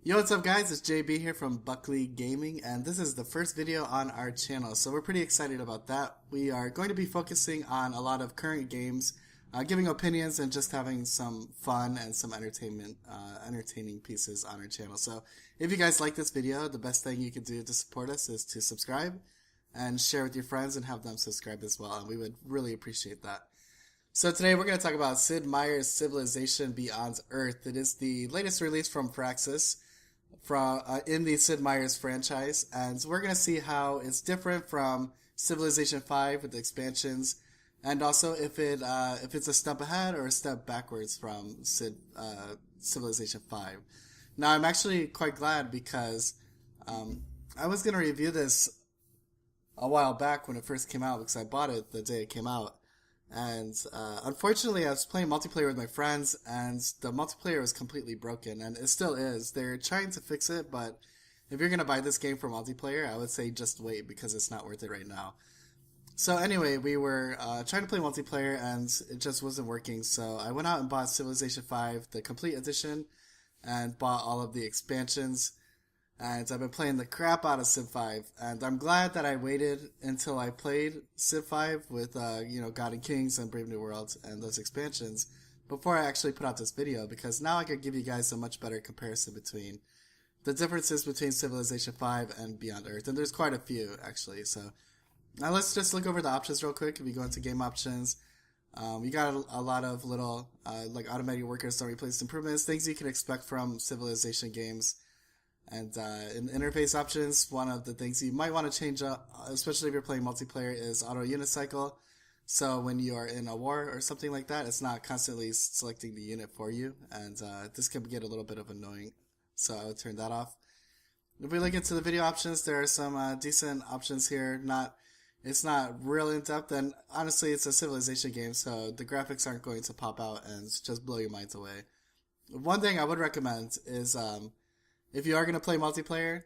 Yo, what's up guys? It's JB here from Buckley Gaming, and this is the first video on our channel, so we're pretty excited about that. We are going to be focusing on a lot of current games, giving opinions and just having some fun and some entertaining pieces on our channel. So if you guys like this video, the best thing you can do to support us is to subscribe and share with your friends and have them subscribe as well, and we would really appreciate that. So today we're going to talk about Sid Meier's Civilization Beyond Earth. It is the latest release from Firaxis in the Sid Meier's franchise, and we're going to see how it's different from Civilization 5 with the expansions, and also if it's a step ahead or a step backwards from Civilization 5. Now, I'm actually quite glad because I was going to review this a while back when it first came out because I bought it the day it came out. And unfortunately, I was playing multiplayer with my friends, and the multiplayer was completely broken, and it still is. They're trying to fix it, but if you're going to buy this game for multiplayer, I would say just wait because it's not worth it right now. So anyway, we were trying to play multiplayer, and it just wasn't working, so I went out and bought Civilization 5, the complete edition, and bought all of the expansions. And I've been playing the crap out of Civ 5, and I'm glad that I waited until I played Civ 5 with, God and Kings and Brave New World and those expansions before I actually put out this video, because now I could give you guys a much better comparison between the differences between Civilization 5 and Beyond Earth, and there's quite a few, actually. So now let's just look over the options real quick. If you go into game options, you got a lot of little, like automated workers don't replace improvements, things you can expect from Civilization games. And in interface options, one of the things you might want to change up, especially if you're playing multiplayer, is auto unit cycle. So when you are in a war or something like that, it's not constantly selecting the unit for you, and this can get a little bit of annoying. So I would turn that off. If we look into the video options, there are some decent options here. It's not real in depth, and honestly, it's a Civilization game, so the graphics aren't going to pop out and just blow your minds away. One thing I would recommend is if you are going to play multiplayer,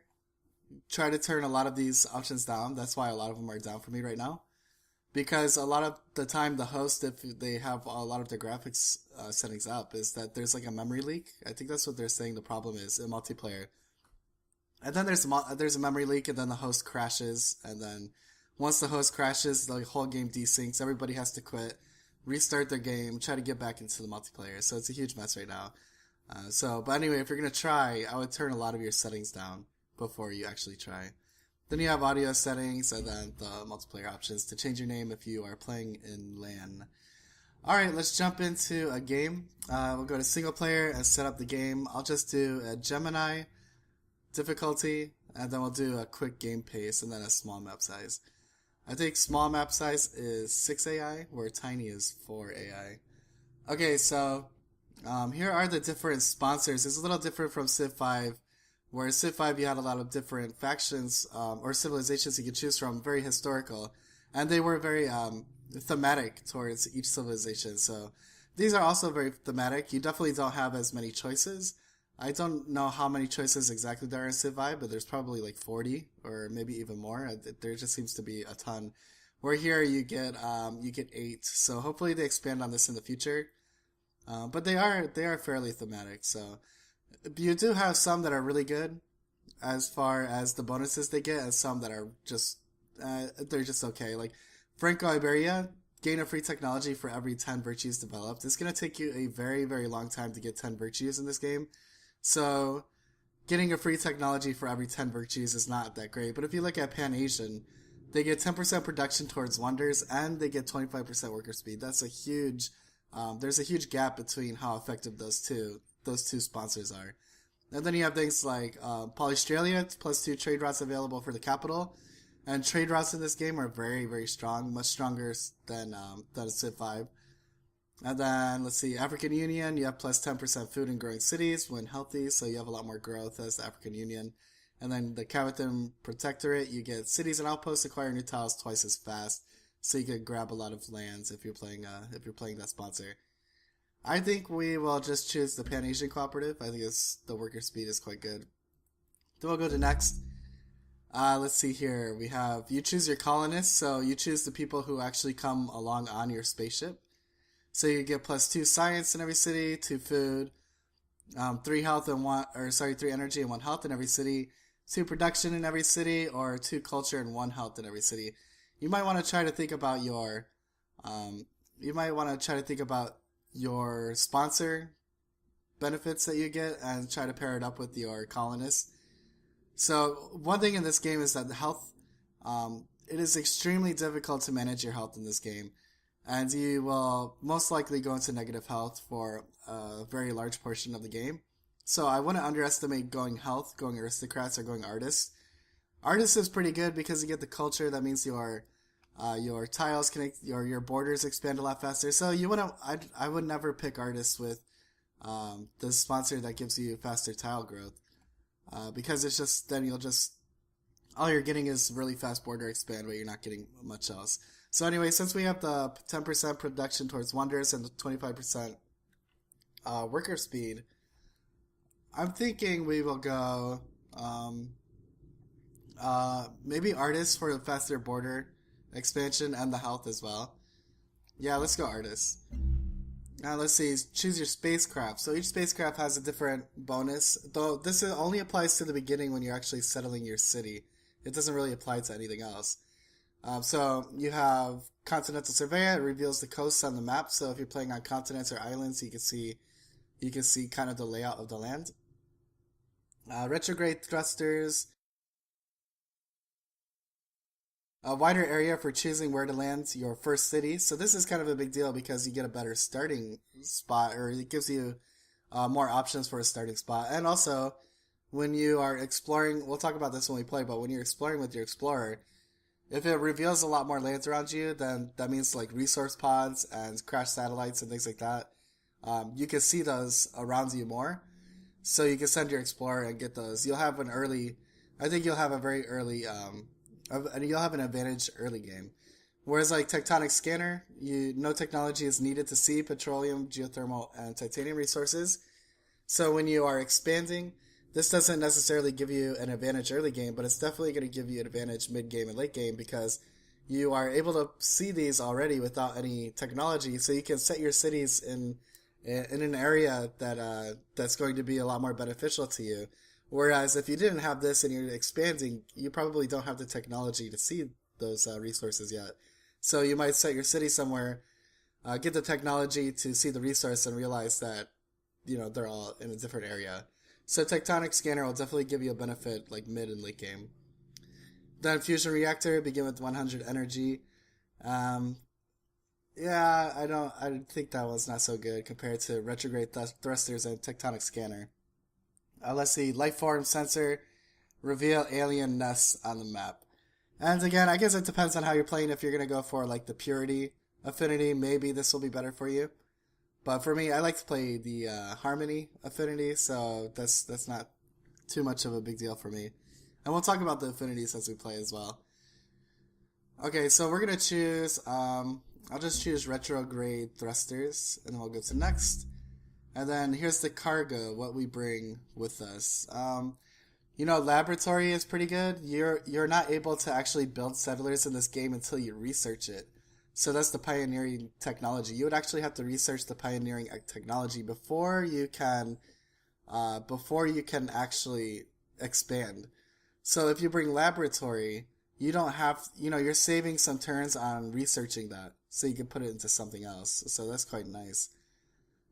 try to turn a lot of these options down. That's why a lot of them are down for me right now. Because a lot of the time, the host, if they have a lot of their graphics settings up, is that there's like a memory leak. I think that's what they're saying the problem is in multiplayer. And then there's a memory leak, and then the host crashes. And then once the host crashes, the whole game desyncs. Everybody has to quit, restart their game, try to get back into the multiplayer. So it's a huge mess right now. But anyway, if you're going to try, I would turn a lot of your settings down before you actually try. Then you have audio settings, and then the multiplayer options to change your name if you are playing in LAN. Alright, let's jump into a game. We'll go to single player and set up the game. I'll just do a Gemini difficulty, and then we'll do a quick game pace, and then a small map size. I think small map size is 6 AI, where tiny is 4 AI. Okay, so here are the different sponsors. It's a little different from Civ 5, where Civ 5 you had a lot of different factions or civilizations you could choose from, very historical, and they were very thematic towards each civilization. So these are also very thematic. You definitely don't have as many choices. I don't know how many choices exactly there are in Civ 5, but there's probably like 40 or maybe even more. There just seems to be a ton. Where here you get 8. So hopefully they expand on this in the future. But they are fairly thematic, so you do have some that are really good as far as the bonuses they get, and some that are just they're just okay. Like Franco-Iberia, gain a free technology for every 10 virtues developed. It's gonna take you a very, very long time to get 10 virtues in this game, so getting a free technology for every 10 virtues is not that great. But if you look at Pan-Asian, they get 10% production towards wonders, and they get 25% worker speed. That's a huge there's a huge gap between how effective those two sponsors are. And then you have things like Polystralia, +2 trade routes available for the capital. And trade routes in this game are very, very strong, much stronger than Civ 5. And then, let's see, African Union, you have +10% food in growing cities when healthy, so you have a lot more growth as the African Union. And then the Cavatham Protectorate, you get cities and outposts acquire new tiles twice as fast. So you can grab a lot of lands if you're playing that sponsor. I think we will just choose the Pan-Asian Cooperative. I think the worker speed is quite good. Then we'll go to next. Let's see here. We have, you choose your colonists, so you choose the people who actually come along on your spaceship. So you get +2 science in every city, 2 food, Three health and one, or sorry, three energy and one health in every city, two production in every city, or two culture and one health in every city. You might want to try to think about your, um, you might want to try to think about your sponsor benefits that you get and try to pair it up with your colonists. So one thing in this game is that the health, it is extremely difficult to manage your health in this game, and you will most likely go into negative health for a very large portion of the game. So I wouldn't underestimate going health, going aristocrats, or going artists. Artists is pretty good because you get the culture. That means your tiles can your borders expand a lot faster. So you wouldn't. I would never pick artists with the sponsor that gives you faster tile growth, because it's just then you'll just all you're getting is really fast border expand, but you're not getting much else. So anyway, since we have the 10% production towards wonders and the 25% worker speed, I'm thinking we will go maybe artists for the faster border expansion and the health as well. Yeah, let's go artists. Now let's see, choose your spacecraft. So each spacecraft has a different bonus, though this only applies to the beginning when you're actually settling your city. It doesn't really apply to anything else. So you have Continental Surveyor. It reveals the coasts on the map. So if you're playing on continents or islands, you can see kind of the layout of the land. Retrograde Thrusters. A wider area for choosing where to land your first city. So this is kind of a big deal because you get a better starting spot, or it gives you more options for a starting spot. And also, when you are exploring, we'll talk about this when we play, but when you're exploring with your explorer, if it reveals a lot more lands around you, then that means like resource pods and crash satellites and things like that. You can see those around you more. So you can send your explorer and get those. I think you'll have a very early, and you'll have an advantage early game. Whereas like Tectonic Scanner, no technology is needed to see petroleum, geothermal, and titanium resources. So when you are expanding, this doesn't necessarily give you an advantage early game, but it's definitely going to give you an advantage mid game and late game because you are able to see these already without any technology. So you can set your cities in an area that's going to be a lot more beneficial to you. Whereas if you didn't have this and you're expanding, you probably don't have the technology to see those resources yet. So you might set your city somewhere, get the technology to see the resource, and realize that they're all in a different area. So Tectonic Scanner will definitely give you a benefit like mid and late game. Then Fusion Reactor, begin with 100 energy. Yeah, I think that was not so good compared to Retrograde Thrusters and Tectonic Scanner. Let's see, Lifeform Sensor, reveal alien nests on the map. And again, I guess it depends on how you're playing. If you're going to go for like the Purity affinity, maybe this will be better for you. But for me, I like to play the Harmony affinity, so that's not too much of a big deal for me. And we'll talk about the affinities as we play as well. Okay, so we're going to choose, I'll just choose Retrograde Thrusters, and then we'll go to next. And then here's the cargo, what we bring with us. Laboratory is pretty good. You're not able to actually build settlers in this game until you research it. So that's the pioneering technology. You would actually have to research the pioneering technology before you can actually expand. So if you bring laboratory, you don't have, you're saving some turns on researching that, so you can put it into something else. So that's quite nice.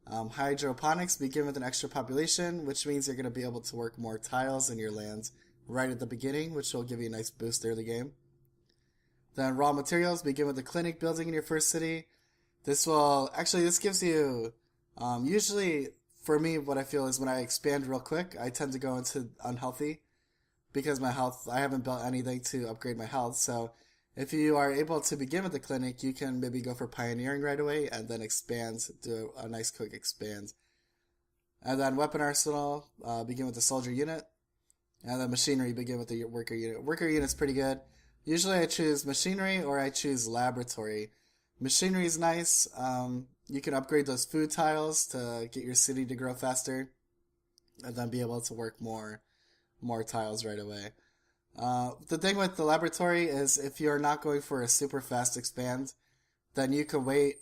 Hydroponics, begin with an extra population, which means you're going to be able to work more tiles in your lands right at the beginning, which will give you a nice boost early game. Then raw materials, begin with a clinic building in your first city. This gives you, usually for me, what I feel is when I expand real quick, I tend to go into unhealthy because I haven't built anything to upgrade my health. So if you are able to begin with the clinic, you can maybe go for pioneering right away and then expand, do a nice quick expand. And then weapon arsenal, begin with the soldier unit. And then machinery, begin with the worker unit. Worker unit's pretty good. Usually I choose machinery or I choose laboratory. Machinery is nice. You can upgrade those food tiles to get your city to grow faster and then be able to work more tiles right away. The thing with the laboratory is if you're not going for a super fast expand, then you can wait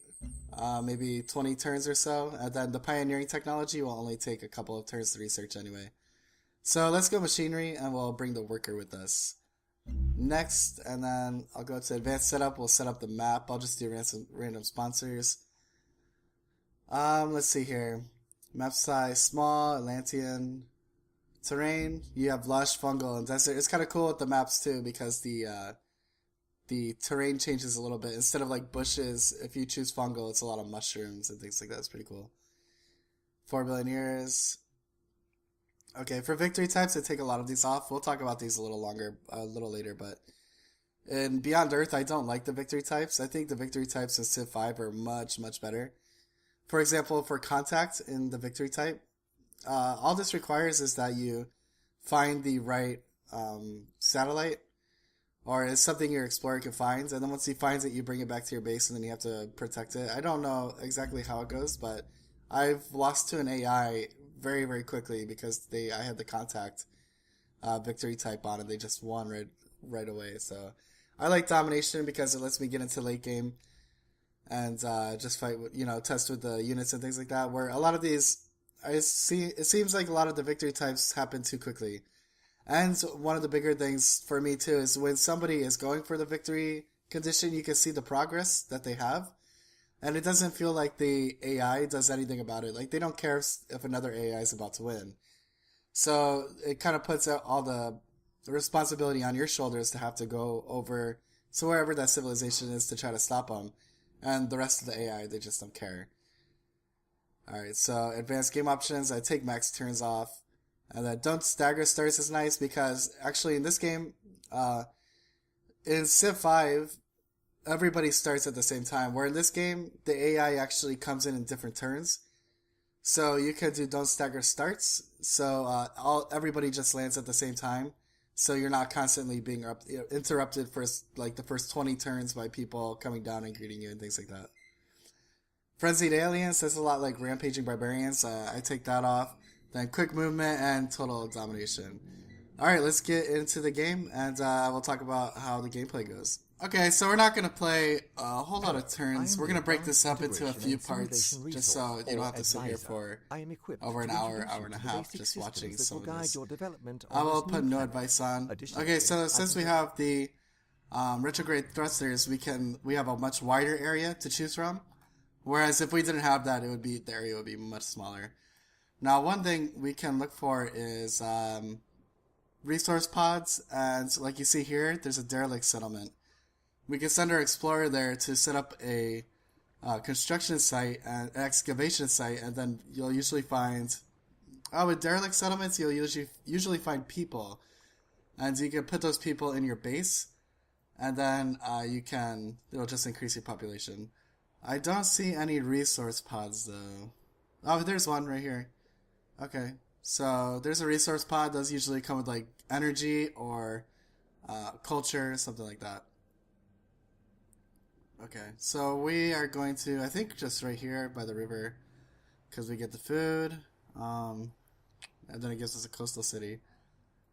maybe 20 turns or so. And then the pioneering technology will only take a couple of turns to research anyway. So let's go machinery, and we'll bring the worker with us. Next, and then I'll go to advanced setup. We'll set up the map. I'll just do random sponsors. Let's see here. Map size, small, Atlantean. Terrain, you have lush, fungal, and desert. It's kind of cool with the maps too, because the terrain changes a little bit. Instead of like bushes, if you choose fungal, it's a lot of mushrooms and things like that. It's pretty cool. 4 billion years. Okay, for victory types, I take a lot of these off. We'll talk about these a little later, but in Beyond Earth, I don't like the victory types. I think the victory types in Civ 5 are much, much better. For example, for contact in the victory type, all this requires is that you find the right satellite, or it's something your explorer can find, and then once he finds it, you bring it back to your base, and then you have to protect it. I don't know exactly how it goes, but I've lost to an AI very, very quickly because I had the contact victory type on, and they just won right away. So I like domination because it lets me get into late game and just fight, test with the units and things like that. Where a lot of these, it seems like a lot of the victory types happen too quickly. And one of the bigger things for me too is when somebody is going for the victory condition, you can see the progress that they have. And it doesn't feel like the AI does anything about it. Like, they don't care if another AI is about to win. So it kind of puts out all the responsibility on your shoulders to have to go over to wherever that civilization is to try to stop them. And the rest of the AI, they just don't care. Alright, so advanced game options, I take max turns off. And then don't stagger starts is nice because actually in this game, in Civ 5, everybody starts at the same time. Where in this game, the AI actually comes in different turns. So you could do don't stagger starts. So everybody just lands at the same time. So you're not constantly being interrupted for like the first 20 turns by people coming down and greeting you and things like that. Frenzied Aliens, that's a lot like Rampaging Barbarians. I take that off. Then quick movement and total domination. Alright, let's get into the game, and we'll talk about how the gameplay goes. Okay, so we're not going to play a whole lot of turns. We're going to break this up into a few parts, just so you don't have to sit here for over an hour, hour and a half, just watching some of this. I will put no advice on. Okay, so since we have the retrograde thrusters, we have a much wider area to choose from. Whereas if we didn't have that, the area would be much smaller. Now, one thing we can look for is resource pods, and like you see here, there's a derelict settlement. We can send our explorer there to set up a construction site and an excavation site, and then you'll usually find, with derelict settlements, you'll usually find people, and you can put those people in your base, and then it'll just increase your population. I don't see any resource pods though. Oh, there's one right here. Okay, so there's a resource pod. Those usually come with like energy or culture, something like that. Okay, so we are going to, I think, just right here by the river, because we get the food, and then it gives us a coastal city.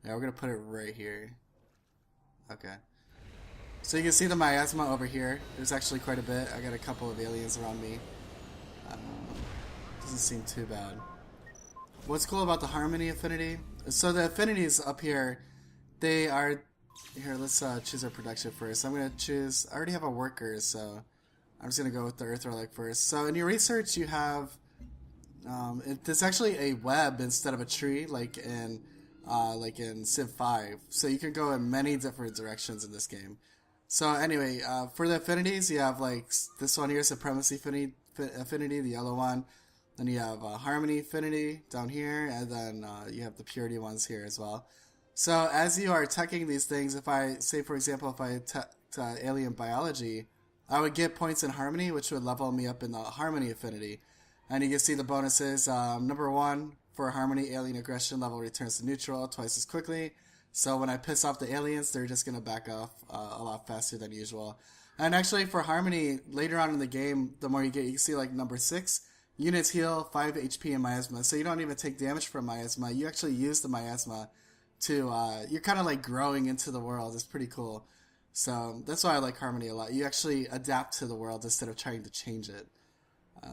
Yeah, we're going to put it right here. Okay. So you can see the miasma over here. There's actually quite a bit. I got a couple of aliens around me. Doesn't seem too bad. What's cool about the harmony affinity? So the affinities up here, they are... Here, let's choose our production first. I'm going to choose... I already have a worker, so I'm just going to go with the Earth Relic first. So in your research, you have... it's actually a web instead of a tree, like in Civ 5. So you can go in many different directions in this game. So anyway, for the affinities, you have like this one here, Supremacy affinity, the yellow one. Then you have Harmony affinity down here, and then you have the Purity ones here as well. So as you are attacking these things, if I, say for example, if I attack Alien Biology, I would get points in Harmony, which would level me up in the Harmony affinity. And you can see the bonuses. Number 1, for Harmony, alien aggression level returns to neutral twice as quickly. So when I piss off the aliens, they're just going to back off a lot faster than usual. And actually for Harmony, later on in the game, the more you get, you can see like number 6, units heal 5 HP in miasma. So you don't even take damage from miasma. You actually use the miasma to, you're kind of like growing into the world. It's pretty cool. So that's why I like Harmony a lot. You actually adapt to the world instead of trying to change it.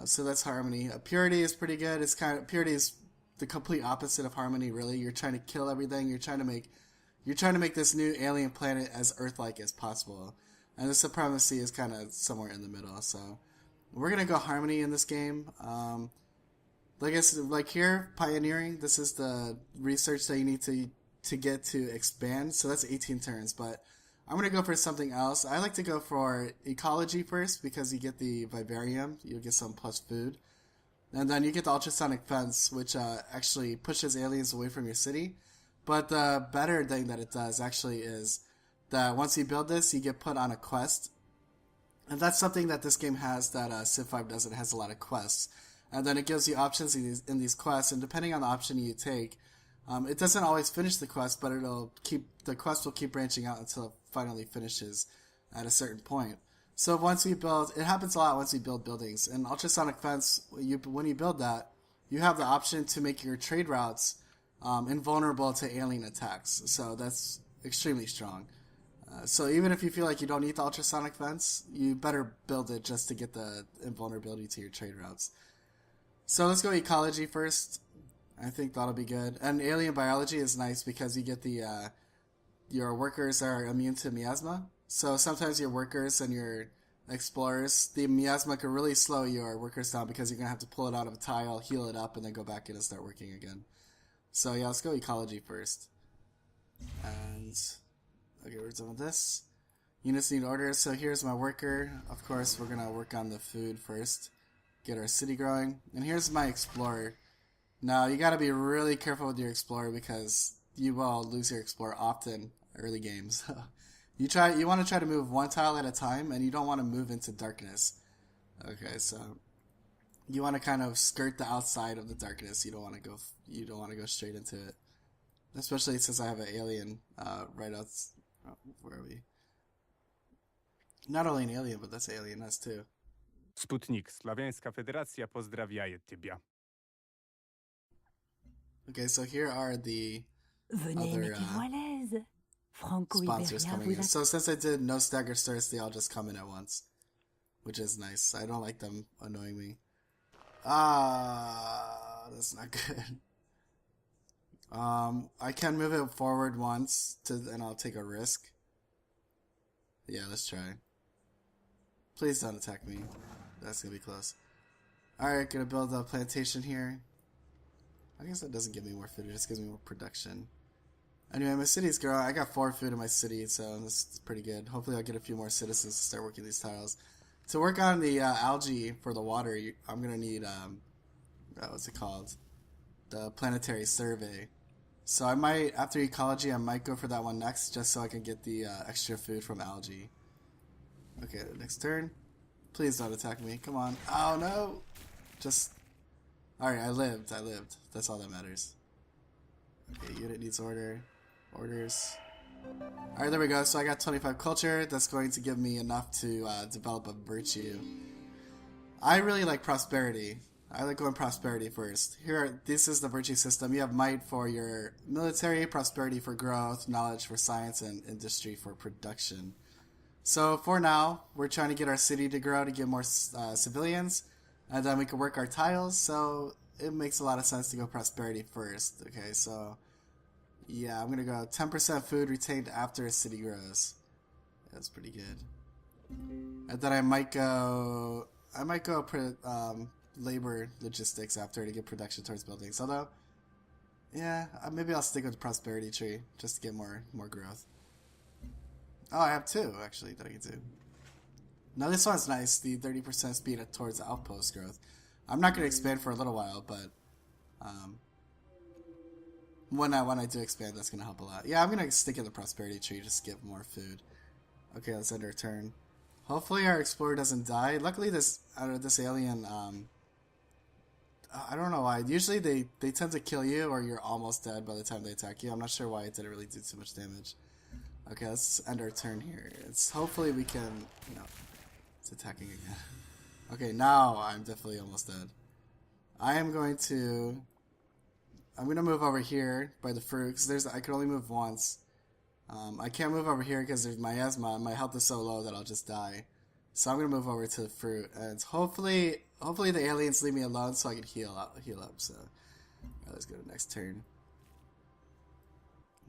So that's Harmony. Purity is pretty good. It's kind of Purity is the complete opposite of Harmony. Really, you're trying to kill everything. You're trying to make this new alien planet as Earth-like as possible, and the supremacy is kind of somewhere in the middle. So we're gonna go Harmony in this game. Like I said, like here, Pioneering. This is the research that you need to get to expand. So that's 18 turns, but I'm going to go for something else. I like to go for Ecology first because you get the Vivarium. You'll get some plus food. And then you get the Ultrasonic Fence, which actually pushes aliens away from your city. But the better thing that it does actually is that once you build this, you get put on a quest. And that's something that this game has that Civ 5 doesn't. It has a lot of quests. And then it gives you options in these quests. And depending on the option you take, it doesn't always finish the quest, but the quest will keep branching out until it finally finishes at a certain point. So once we build, it happens a lot once we build buildings. And Ultrasonic Fence, when you build that, you have the option to make your trade routes invulnerable to alien attacks. So that's extremely strong. So even if you feel like you don't need the Ultrasonic Fence, you better build it just to get the invulnerability to your trade routes. So let's go Ecology first. I think that'll be good. And Alien Biology is nice because you get your workers are immune to miasma. So sometimes your workers and your explorers, the miasma can really slow your workers down because you're going to have to pull it out of a tile, heal it up, and then go back in and start working again. So yeah, let's go Ecology first. And, okay, we're done with this. Units need orders. So here's my worker. Of course, we're going to work on the food first. Get our city growing. And here's my explorer. Now, you gotta be really careful with your explorer because you will lose your explorer often early games. You want to try to move one tile at a time, and you don't want to move into darkness. Okay, so you want to kind of skirt the outside of the darkness. You don't want to go straight into it. Especially since I have an alien right out. Where are we? Not only an alien, but that's alien us too. Sputnik, Slawiańska Federacja pozdrawiaje Tybia. Okay, so here are the Venez, other sponsors coming in. So since I did no stagger starts, they all just come in at once, which is nice. I don't like them annoying me. That's not good. I can move it forward once and I'll take a risk. Yeah, let's try. Please don't attack me. That's gonna be close. Alright, gonna build a plantation here. I guess that doesn't give me more food, it just gives me more production. Anyway, my city's growing. I got 4 food in my city, so this is pretty good. Hopefully I'll get a few more citizens to start working these tiles. To work on the algae for the water, I'm gonna need, what's it called? The planetary survey. So I might, after ecology, I might go for that one next, just so I can get the extra food from algae. Okay, next turn. Please don't attack me. Come on. Oh, no. Just... Alright, I lived. That's all that matters. Okay, unit needs order. Orders. Alright, there we go. So I got 25 culture. That's going to give me enough to develop a virtue. I really like prosperity. I like going prosperity first. This is the virtue system. You have might for your military, prosperity for growth, knowledge for science, and industry for production. So for now, we're trying to get our city to grow to get more civilians, and then we can work our tiles. So it makes a lot of sense to go prosperity first. Okay, so yeah, I'm gonna go 10% food retained after a city grows. That's pretty good. And then I might go labor logistics after to get production towards buildings. Although, yeah, maybe I'll stick with the prosperity tree just to get more growth. Oh, I have 2 actually that I can do. Now this one's nice, the 30% speed towards the outpost growth. I'm not going to expand for a little while, but when I do expand, that's going to help a lot. Yeah, I'm going to stick in the prosperity tree just to get more food. Okay, let's end our turn. Hopefully our explorer doesn't die. Luckily this alien, I don't know why. Usually they tend to kill you or you're almost dead by the time they attack you. I'm not sure why it didn't really do too much damage. Okay, let's end our turn here. Hopefully we can, it's attacking again. Okay, now I'm definitely almost dead. I'm going to move over here by the fruit, because I can only move once. I can't move over here because there's miasma. My health is so low that I'll just die. So I'm gonna move over to the fruit, and hopefully the aliens leave me alone so I can heal up. So let's go to next turn.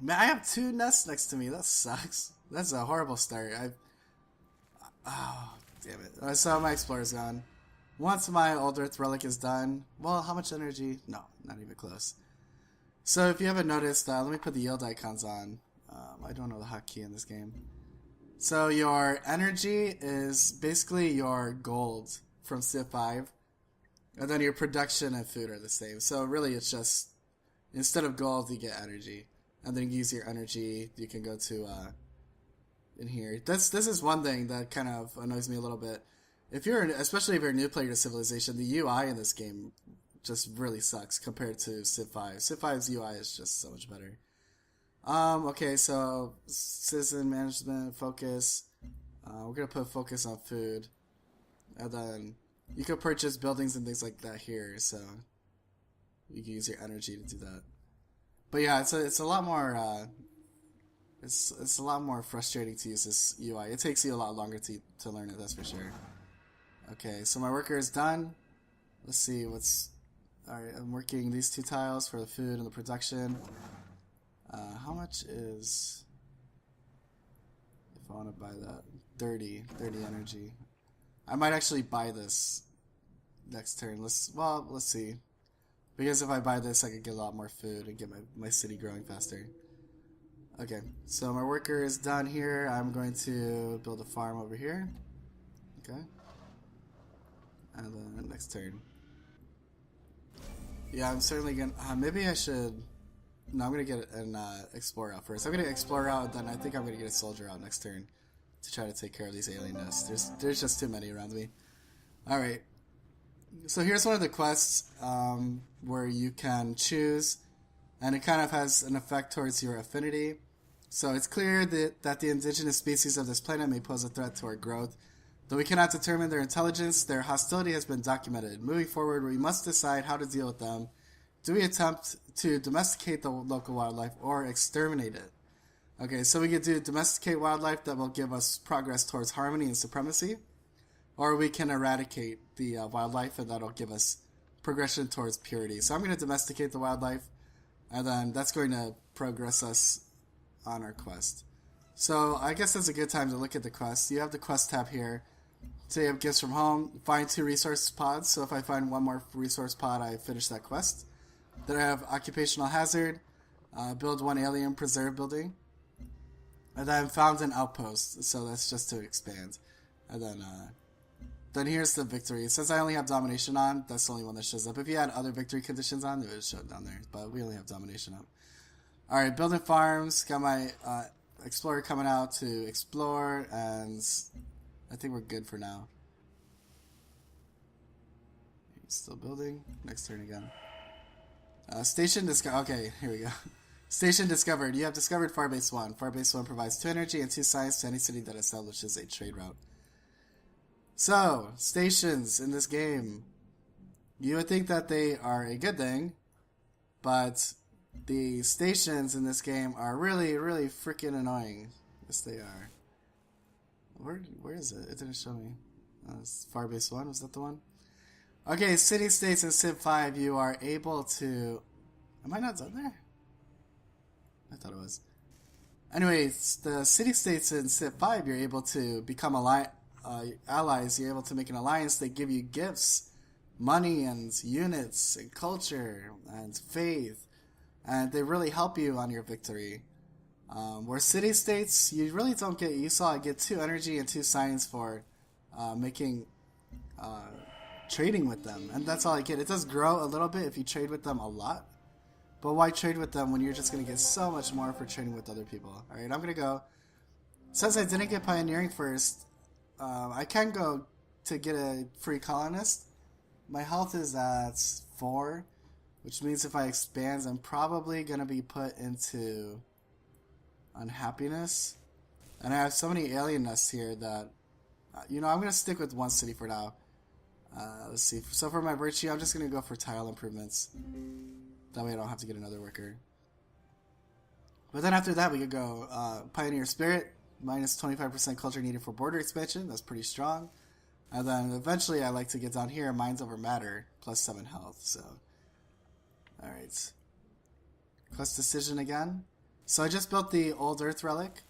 Man, I have 2 nests next to me. That sucks. That's a horrible start. Oh, damn it. So my explorer's gone. Once my old earth relic is done, well, how much energy? No, not even close. So if you haven't noticed, let me put the yield icons on. I don't know the hotkey in this game. So your energy is basically your gold from Civ 5. And then your production and food are the same. So really it's just, instead of gold, you get energy. And then you use your energy, you can go to in here. This is one thing that kind of annoys me a little bit. Especially if you're a new player to Civilization, the UI in this game just really sucks compared to Civ 5. Civ 5's UI is just so much better. Okay, so citizen management, focus. We're gonna put focus on food. And then you can purchase buildings and things like that here, so you can use your energy to do that. But yeah, it's a lot more it's a lot more frustrating to use this UI. It takes you a lot longer to learn it, that's for sure. Okay, so my worker is done. Let's see what's... Alright, I'm working these 2 tiles for the food and the production. How much is... If I want to buy that... 30 energy. I might actually buy this next turn. Let's see. Because if I buy this, I could get a lot more food and get my city growing faster. Okay, so my worker is done here. I'm going to build a farm over here. Okay. And then next turn. Yeah, I'm certainly gonna... maybe I should... No, I'm gonna get an explorer out first. I'm gonna explore out, then I think I'm gonna get a soldier out next turn to try to take care of these alien nests. There's just too many around me. Alright. So here's one of the quests where you can choose, and it kind of has an effect towards your affinity. So it's clear that the indigenous species of this planet may pose a threat to our growth. Though we cannot determine their intelligence, their hostility has been documented. Moving forward, we must decide how to deal with them. Do we attempt to domesticate the local wildlife or exterminate it? Okay, so we could do domesticate wildlife, that will give us progress towards harmony and supremacy. Or we can eradicate the wildlife, and that'll give us progression towards purity. So I'm going to domesticate the wildlife, and then that's going to progress us on our quest. So I guess that's a good time to look at the quest. You have the quest tab here. So you have gifts from home, find 2 resource pods. So if I find 1 more resource pod, I finish that quest. Then I have occupational hazard, build 1 alien preserve building. And then found an outpost, so that's just to expand. And then here's the victory. Since I only have domination on, that's the only one that shows up. If you had other victory conditions on, it would show down there. But we only have domination up. Alright, building farms. Got my explorer coming out to explore, and I think we're good for now. Still building. Next turn again. Station discovered. Okay, here we go. Station discovered. You have discovered Farbase 1. Farbase 1 provides 2 energy and 2 science to any city that establishes a trade route. So, stations in this game. You would think that they are a good thing, but the stations in this game are really, really freaking annoying. Yes, they are. Where is it? It didn't show me. It's Farbase 1. Was that the one? Okay, city states in Civ 5, you are able to... Am I not done there? I thought it was. Anyways, the city states in Civ 5, you're able to become allies. You're able to make an alliance. They give you gifts, money, and units, and culture, and faith. And they really help you on your victory. Where city states, you really don't get... You saw I get 2 energy and 2 science for making... trading with them, and that's all I get. It does grow a little bit if you trade with them a lot, but why trade with them when you're just going to get so much more for trading with other people? Alright, I'm going to go. Since I didn't get pioneering first, I can go to get a free colonist. My health is at 4, which means if I expand, I'm probably going to be put into unhappiness. And I have so many alien nests here that, I'm going to stick with 1 city for now. Let's see. So for my virtue, I'm just going to go for tile improvements. That way I don't have to get another worker. But then after that, we could go Pioneer Spirit, minus 25% culture needed for border expansion. That's pretty strong. And then eventually I like to get down here, Minds Over Matter, plus 7 health. So, alright. Quest Decision again. So I just built the Old Earth Relic.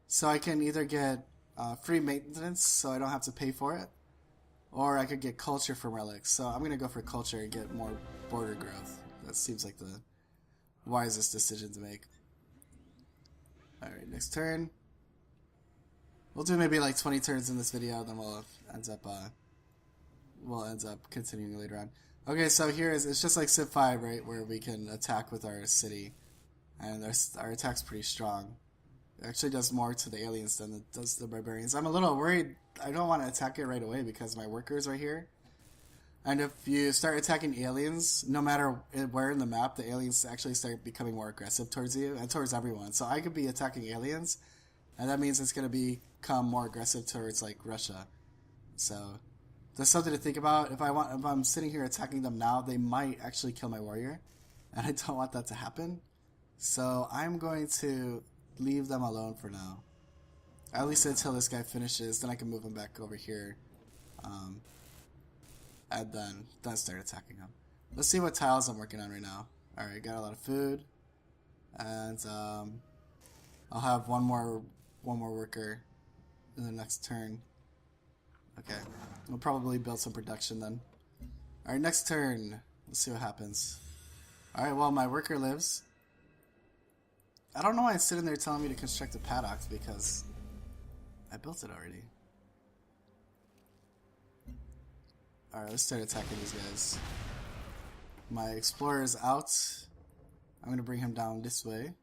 So I can either get free maintenance, so I don't have to pay for it. Or I could get culture from relics. So I'm going to go for culture and get more border growth. That seems like the wisest decision to make. Alright, next turn. We'll do maybe like 20 turns in this video, then we'll end up continuing later on. Okay, so here it's just like Civ 5, right, where we can attack with our city, and our attack's pretty strong. It actually does more to the aliens than it does the barbarians. I'm a little worried. I don't want to attack it right away because my workers are here. And if you start attacking aliens, no matter where in the map, the aliens actually start becoming more aggressive towards you and towards everyone. So I could be attacking aliens, and that means it's going to become more aggressive towards like Russia. So that's something to think about. If I'm sitting here attacking them now, they might actually kill my warrior, and I don't want that to happen. So I'm going to leave them alone for now. At least until this guy finishes, then I can move him back over here. And then start attacking him. Let's see what tiles I'm working on right now. Alright, got a lot of food. And I'll have one more worker in the next turn. Okay. We'll probably build some production then. Alright, next turn. Let's see what happens. Alright, well my worker lives. I don't know why it's sitting there telling me to construct a paddock because I built it already. Alright, let's start attacking these guys. My explorer is out. I'm going to bring him down this way.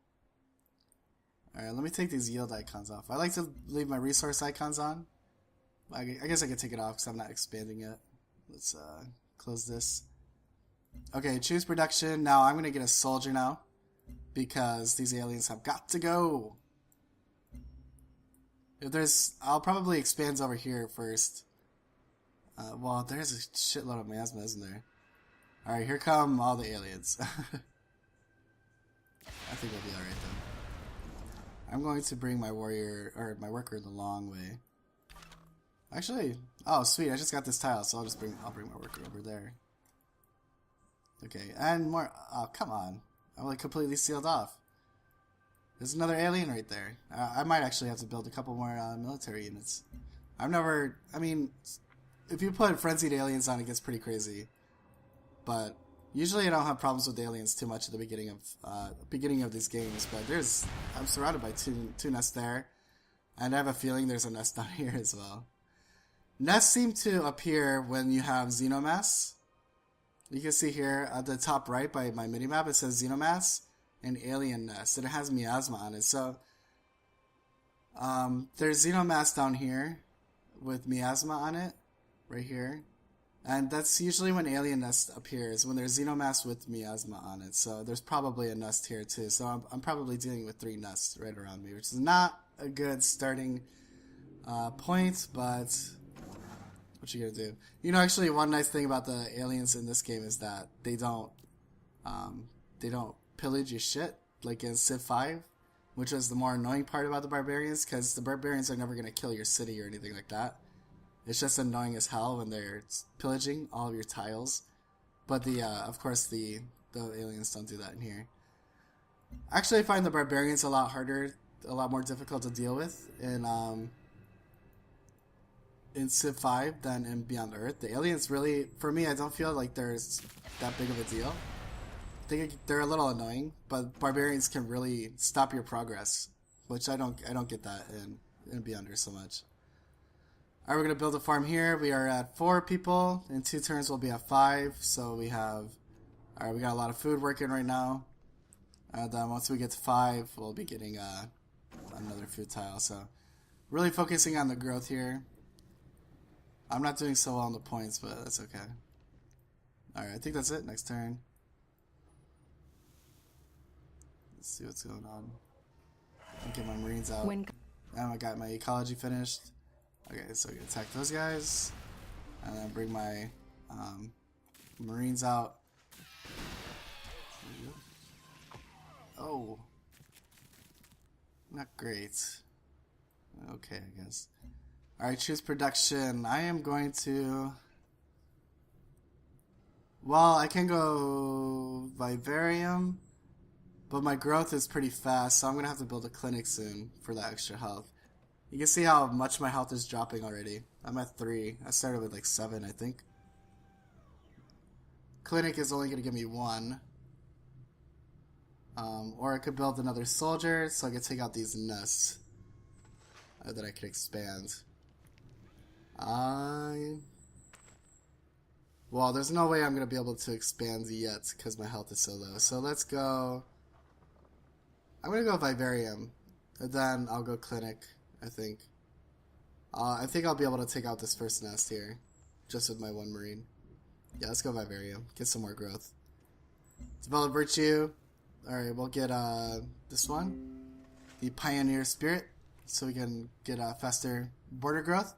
Alright, let me take these yield icons off. I like to leave my resource icons on. I guess I can take it off because I'm not expanding it. Let's close this. Okay, choose production. Now I'm going to get a soldier now because these aliens have got to go. I'll probably expand over here first. Well, there's a shitload of miasma, isn't there? Alright, here come all the aliens. I think we'll be alright though. I'm going to bring my my worker the long way. Actually, oh sweet, I just got this tile, so I'll bring my worker over there. Okay, and more. Oh, come on. I'm like completely sealed off. There's another alien right there. I might actually have to build a couple more military units. I mean, if you put frenzied aliens on, it gets pretty crazy. But usually I don't have problems with aliens too much at the beginning of these games. But I'm surrounded by two nests there, and I have a feeling there's a nest down here as well. Nests seem to appear when you have xenomass. You can see here at the top right by my minimap, it says xenomass and alien nest, and it has miasma on it. So there's xenomass down here with miasma on it, right here, and that's usually when alien nest appears, when there's xenomass with miasma on it. So there's probably a nest here too. So I'm probably dealing with 3 nests right around me, which is not a good starting point, but what you gonna do? You know, actually, one nice thing about the aliens in this game is that they don't pillage your shit like in Civ 5, which was the more annoying part about the barbarians, because the barbarians are never gonna kill your city or anything like that. It's just annoying as hell when they're pillaging all of your tiles. But of course, the aliens don't do that in here. Actually, I find the barbarians a lot more difficult to deal with in Civ 5 than in Beyond Earth. The aliens really, for me, I don't feel like there's that big of a deal. They're a little annoying, but barbarians can really stop your progress, which I don't get that in Beyond Earth so much. Alright, we're gonna build a farm here. We are at 4 people. In 2 turns, we'll be at 5. So we got a lot of food working right now. And then once we get to 5, we'll be getting another food tile. So really focusing on the growth here. I'm not doing so well on the points, but that's okay. Alright, I think that's it. Next turn. Let's see what's going on. I'll get my marines out. And I got my ecology finished. Okay, so we can attack those guys. And then bring my marines out. Oh. Not great. Okay, I guess. Alright, choose production. I am going to... Well, I can go Vivarium, but my growth is pretty fast, so I'm going to have to build a clinic soon for that extra health. You can see how much my health is dropping already. I'm at 3. I started with like 7, I think. Clinic is only going to give me 1. Or I could build another soldier, so I could take out these nests that I could expand. Well, there's no way I'm going to be able to expand yet because my health is so low. So let's go... I'm going to go Vivarium. And then I'll go Clinic, I think. I think I'll be able to take out this first nest here. Just with my 1 Marine. Yeah, let's go Vivarium. Get some more growth. Develop Virtue. Alright, we'll get this one. The Pioneer Spirit. So we can get faster border growth.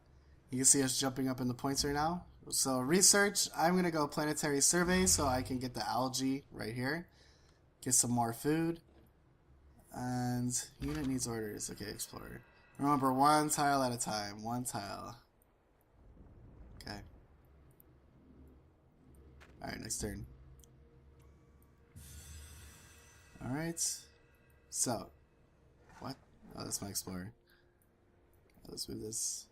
You can see us jumping up in the points right now. So research, I'm going to go Planetary Survey so I can get the algae right here. Get some more food. And unit needs orders. Okay, Explorer. Remember, 1 tile at a time. 1 tile. Okay. Alright, next turn. Alright. So. What? Oh, that's my Explorer. Let's move this.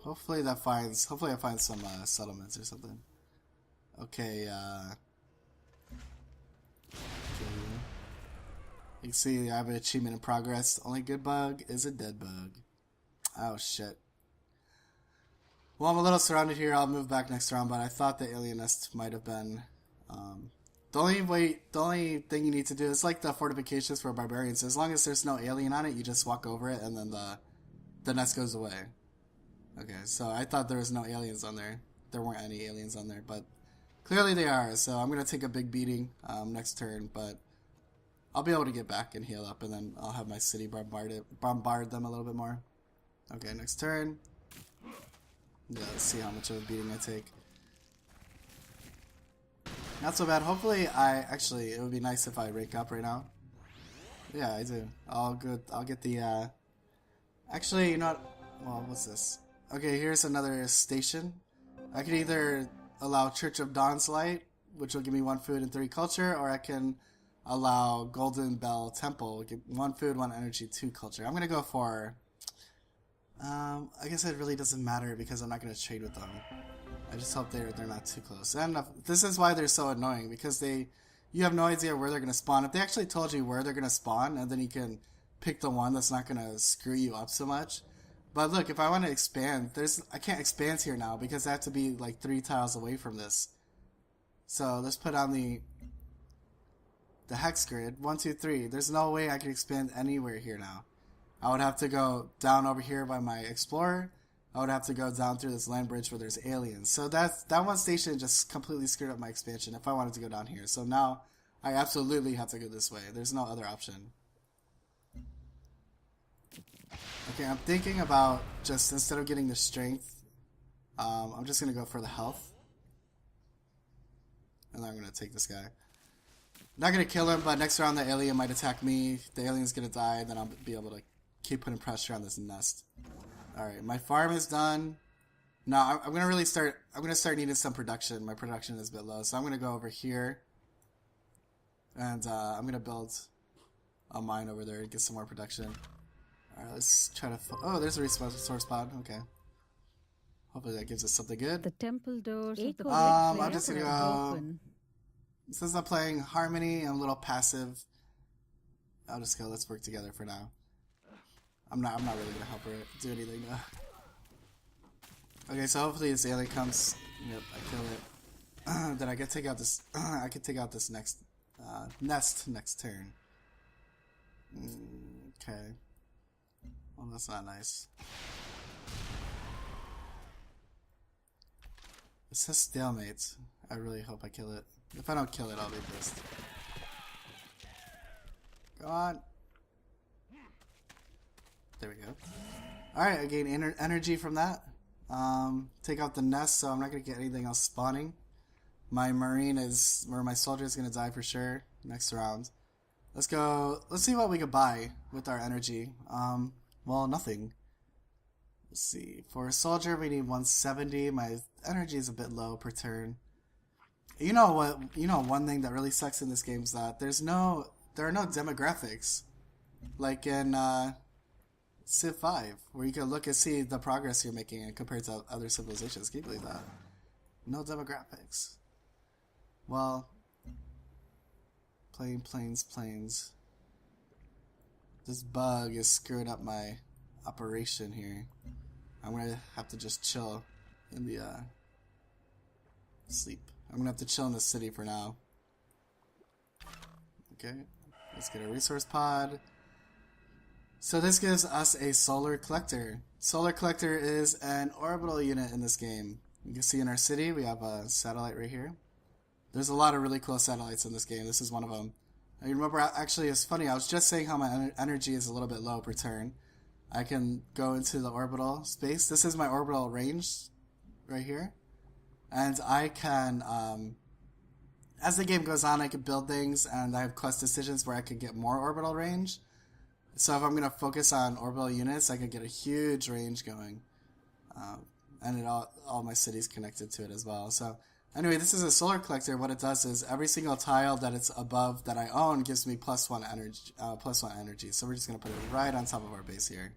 Hopefully I find some settlements or something. Okay, you can see I have an achievement in progress. Only good bug is a dead bug. Oh shit. Well, I'm a little surrounded here. I'll move back next round, but I thought the alien nest might have been the only thing you need to do is like the fortifications for barbarians. As long as there's no alien on it, you just walk over it and then the nest goes away. Okay, so I thought there was no aliens on there. There weren't any aliens on there, but clearly they are. So I'm going to take a big beating next turn, but I'll be able to get back and heal up, and then I'll have my city bombard them a little bit more. Okay, next turn. Yeah, let's see how much of a beating I take. Not so bad. Hopefully it would be nice if I rank up right now. Yeah, I do. I'll get the, actually, you know what? Well, what's this? Okay, here's another station. I can either allow Church of Dawn's Light, which will give me 1 food and 3 culture, or I can allow Golden Bell Temple, get 1 food, 1 energy, 2 culture. I'm gonna go for, I guess it really doesn't matter because I'm not gonna trade with them. I just hope they're not too close. And this is why they're so annoying, because you have no idea where they're gonna spawn. If they actually told you where they're gonna spawn, and then you can pick the one that's not gonna screw you up so much. But look, if I want to expand, I can't expand here now because I have to be like 3 tiles away from this. So let's put on the hex grid. 1, 2, 3. There's no way I can expand anywhere here now. I would have to go down over here by my explorer. I would have to go down through this land bridge where there's aliens. So that one station just completely screwed up my expansion if I wanted to go down here. So now I absolutely have to go this way. There's no other option. Okay, I'm thinking about just, instead of getting the strength, I'm just going to go for the health. And then I'm going to take this guy. Not going to kill him, but next round the alien might attack me. The alien's going to die, then I'll be able to keep putting pressure on this nest. Alright, my farm is done. Now, I'm going to start needing some production. My production is a bit low, so I'm going to go over here. And I'm going to build a mine over there and get some more production. Alright, let's try to... Oh, there's a resource pod. Okay. Hopefully that gives us something good. The temple doors of the I'm just gonna go... Since I'm playing Harmony, I'm a little passive. I'll just go, let's work together for now. I'm not really gonna help her do anything though. Okay, so hopefully this alien comes. Yep, I kill it. Then I can take out this... I can take out this next... nest next turn. Okay. Well, that's not nice. It says stalemate. I really hope I kill it. If I don't kill it, I'll be pissed. Go on. There we go. Alright, I gain energy from that. Take out the nest, so I'm not going to get anything else spawning. My marine is... or my soldier is going to die for sure next round. Let's go. Let's see what we can buy with our energy. Well, nothing. Let's see. For a soldier, we need 170. My energy is a bit low per turn. You know what? You know one thing that really sucks in this game is that there are no demographics, like in Civ 5, where you can look and see the progress you're making compared to other civilizations. Can you believe that? No demographics. Well, planes. This bug is screwing up my operation here. I'm gonna have to just chill in the sleep. I'm gonna have to chill in the city for now. Okay, let's get a resource pod. So this gives us a solar collector. Solar collector is an orbital unit in this game. You can see in our city we have a satellite right here. There's a lot of really cool satellites in this game. This is one of them. I remember, actually, it's funny, I was just saying how my energy is a little bit low per turn. I can go into the orbital space. This is my orbital range right here. And I can, as the game goes on, I can build things, and I have quest decisions where I can get more orbital range. So if I'm going to focus on orbital units, I could get a huge range going. And all my cities connected to it as well. So anyway, this is a solar collector. What it does is every single tile that it's above that I own gives me +1 energy. So we're just going to put it right on top of our base here.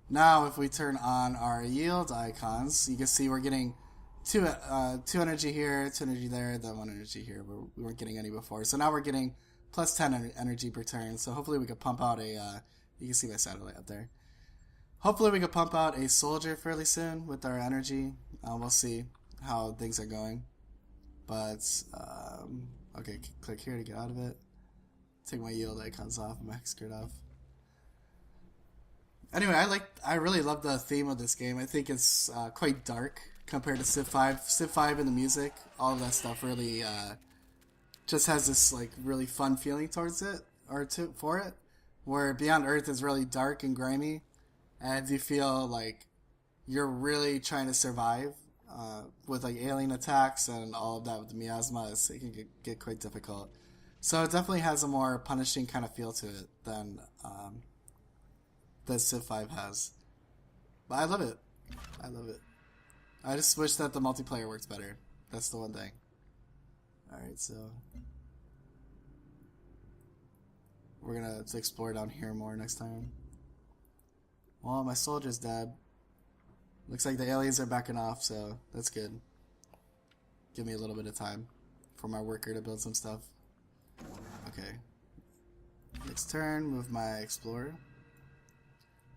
Now, if we turn on our yield icons, you can see we're getting two energy here, 2 energy there, then 1 energy here. We weren't getting any before. So now we're getting +10 energy per turn. So hopefully we can pump out a, you can see my satellite up there. Hopefully we can pump out a soldier fairly soon with our energy. We'll see how things are going. But, okay, click here to get out of it. Take my yield icons off, max grid off. Anyway, I really love the theme of this game. I think it's quite dark compared to Civ 5. Civ 5 and the music, all of that stuff really just has this like really fun feeling towards it, for it. Where Beyond Earth is really dark and grimy, and you feel like you're really trying to survive with like alien attacks and all of that with the miasma. It can get quite difficult. So it definitely has a more punishing kind of feel to it than Civ 5 has. But I love it. I love it. I just wish that the multiplayer works better. That's the one thing. Alright, so we're gonna explore down here more next time. Well, my soldier's dead. Looks like the aliens are backing off, so that's good. Give me a little bit of time for my worker to build some stuff. Okay. Next turn, move my explorer.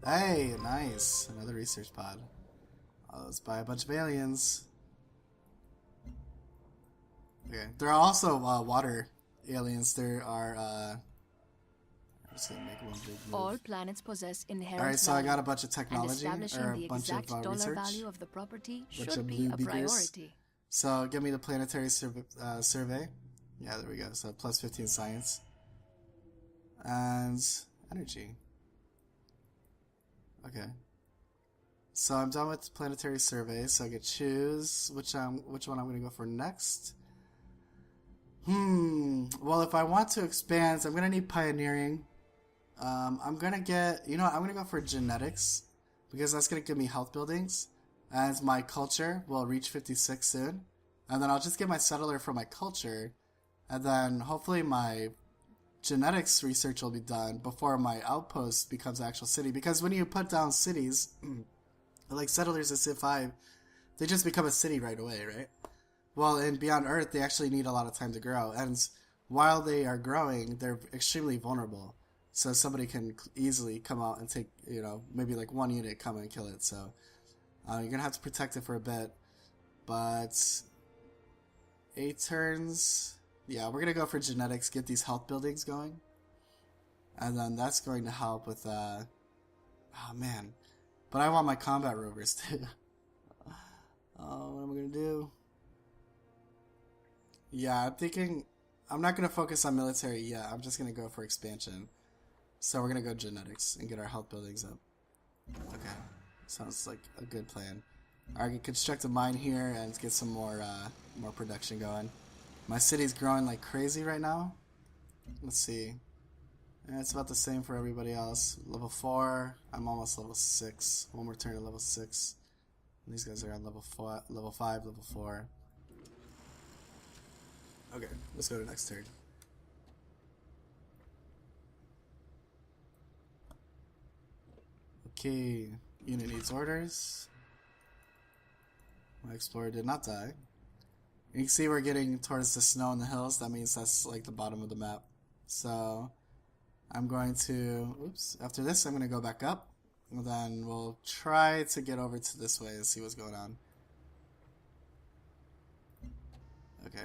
Hey, nice. Another research pod. Let's buy a bunch of aliens. Okay. There are also water aliens. There are, I'm just gonna make one big move. All planets possess inherent Alright, so I value, got a bunch of and technology, establishing or a the bunch of exact dollar research. value of the property Bunch should of be blue a beakers. priority. So give me the planetary survey. Yeah, there we go. So +15 science. And energy. Okay. So I'm done with the planetary survey, so I can choose which one I'm going to go for next. Well, if I want to expand, I'm going to need pioneering. I'm going to get, I'm going to go for genetics, because that's going to give me health buildings. And my culture will reach 56 soon. And then I'll just get my settler for my culture. And then hopefully my genetics research will be done before my outpost becomes an actual city. Because when you put down cities, like settlers in Civ 5, they just become a city right away, right? Well, in Beyond Earth, they actually need a lot of time to grow. And while they are growing, they're extremely vulnerable. So somebody can easily come out and take, maybe like one unit come and kill it. So you're going to have to protect it for a bit. But 8 turns. Yeah, we're going to go for genetics, get these health buildings going. And then that's going to help with, oh man. But I want my combat rovers too. Oh, what am I going to do? Yeah, I'm thinking, I'm not going to focus on military yet. I'm just going to go for expansion. So we're going to go genetics and get our health buildings up. Okay, sounds like a good plan. I can construct a mine here and get some more production going. My city's growing like crazy right now. Let's see. And it's about the same for everybody else. Level 4. I'm almost level 6. One more turn to level 6. And these guys are on level 4, level 5, level 4. Okay, let's go to next turn. Okay, unit needs orders. My explorer did not die. You can see we're getting towards the snow in the hills. That means that's like the bottom of the map. So I'm going to, oops, after this I'm going to go back up. And then we'll try to get over to this way and see what's going on. Okay.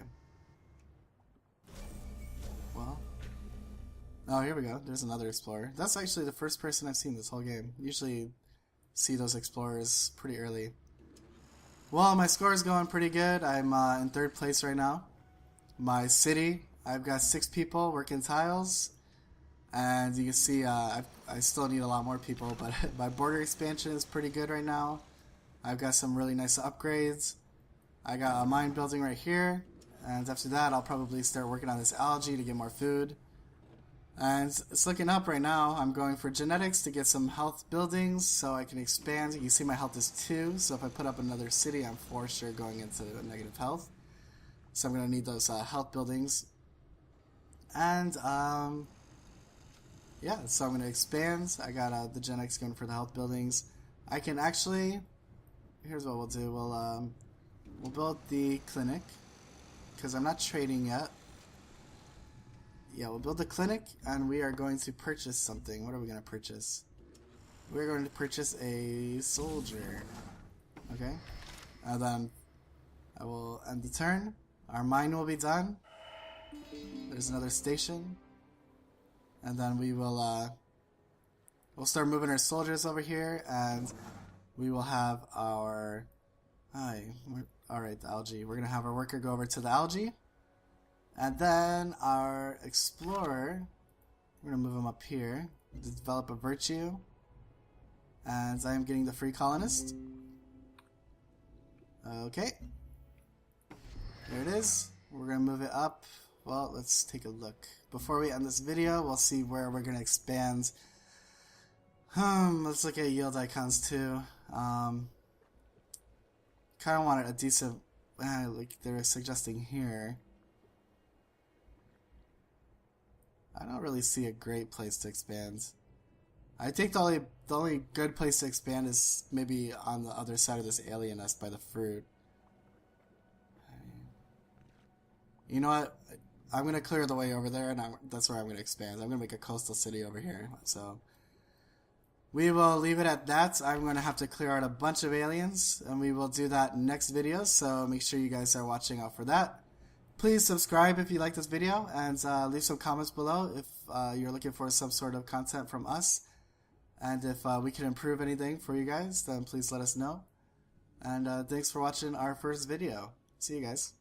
Well. Oh, here we go. There's another explorer. That's actually the first person I've seen this whole game. Usually see those explorers pretty early. Well, my score is going pretty good. I'm in 3rd place right now. My city, I've got 6 people working tiles. And you can see I still need a lot more people, but my border expansion is pretty good right now. I've got some really nice upgrades. I got a mine building right here. And after that, I'll probably start working on this algae to get more food. And it's looking up right now. I'm going for genetics to get some health buildings so I can expand. You can see my health is 2, so if I put up another city, I'm for sure going into negative health. So I'm going to need those health buildings. And, yeah, so I'm going to expand. I got the genetics going for the health buildings. I can actually, here's what we'll do. We'll build the clinic, because I'm not trading yet. Yeah, we'll build a clinic, and we are going to purchase something. What are we going to purchase? We're going to purchase a soldier. Okay? And then I will end the turn. Our mine will be done. There's another station. And then we will, we'll start moving our soldiers over here, and we will have our... Alright, the algae. We're going to have our worker go over to the algae. And then our explorer, we're going to move him up here to develop a virtue. And I am getting the free colonist. Okay. There it is. We're going to move it up. Well, let's take a look. Before we end this video, we'll see where we're going to expand. Let's look at yield icons too. Kind of wanted a decent, like they were suggesting here. I don't really see a great place to expand. I think the only good place to expand is maybe on the other side of this alien nest by the fruit. You know what? I'm going to clear the way over there, and that's where I'm going to expand. I'm going to make a coastal city over here. So we will leave it at that. I'm going to have to clear out a bunch of aliens, and we will do that next video. So make sure you guys are watching out for that. Please subscribe if you like this video, and leave some comments below if you're looking for some sort of content from us. And if we can improve anything for you guys, then please let us know. And thanks for watching our first video. See you guys.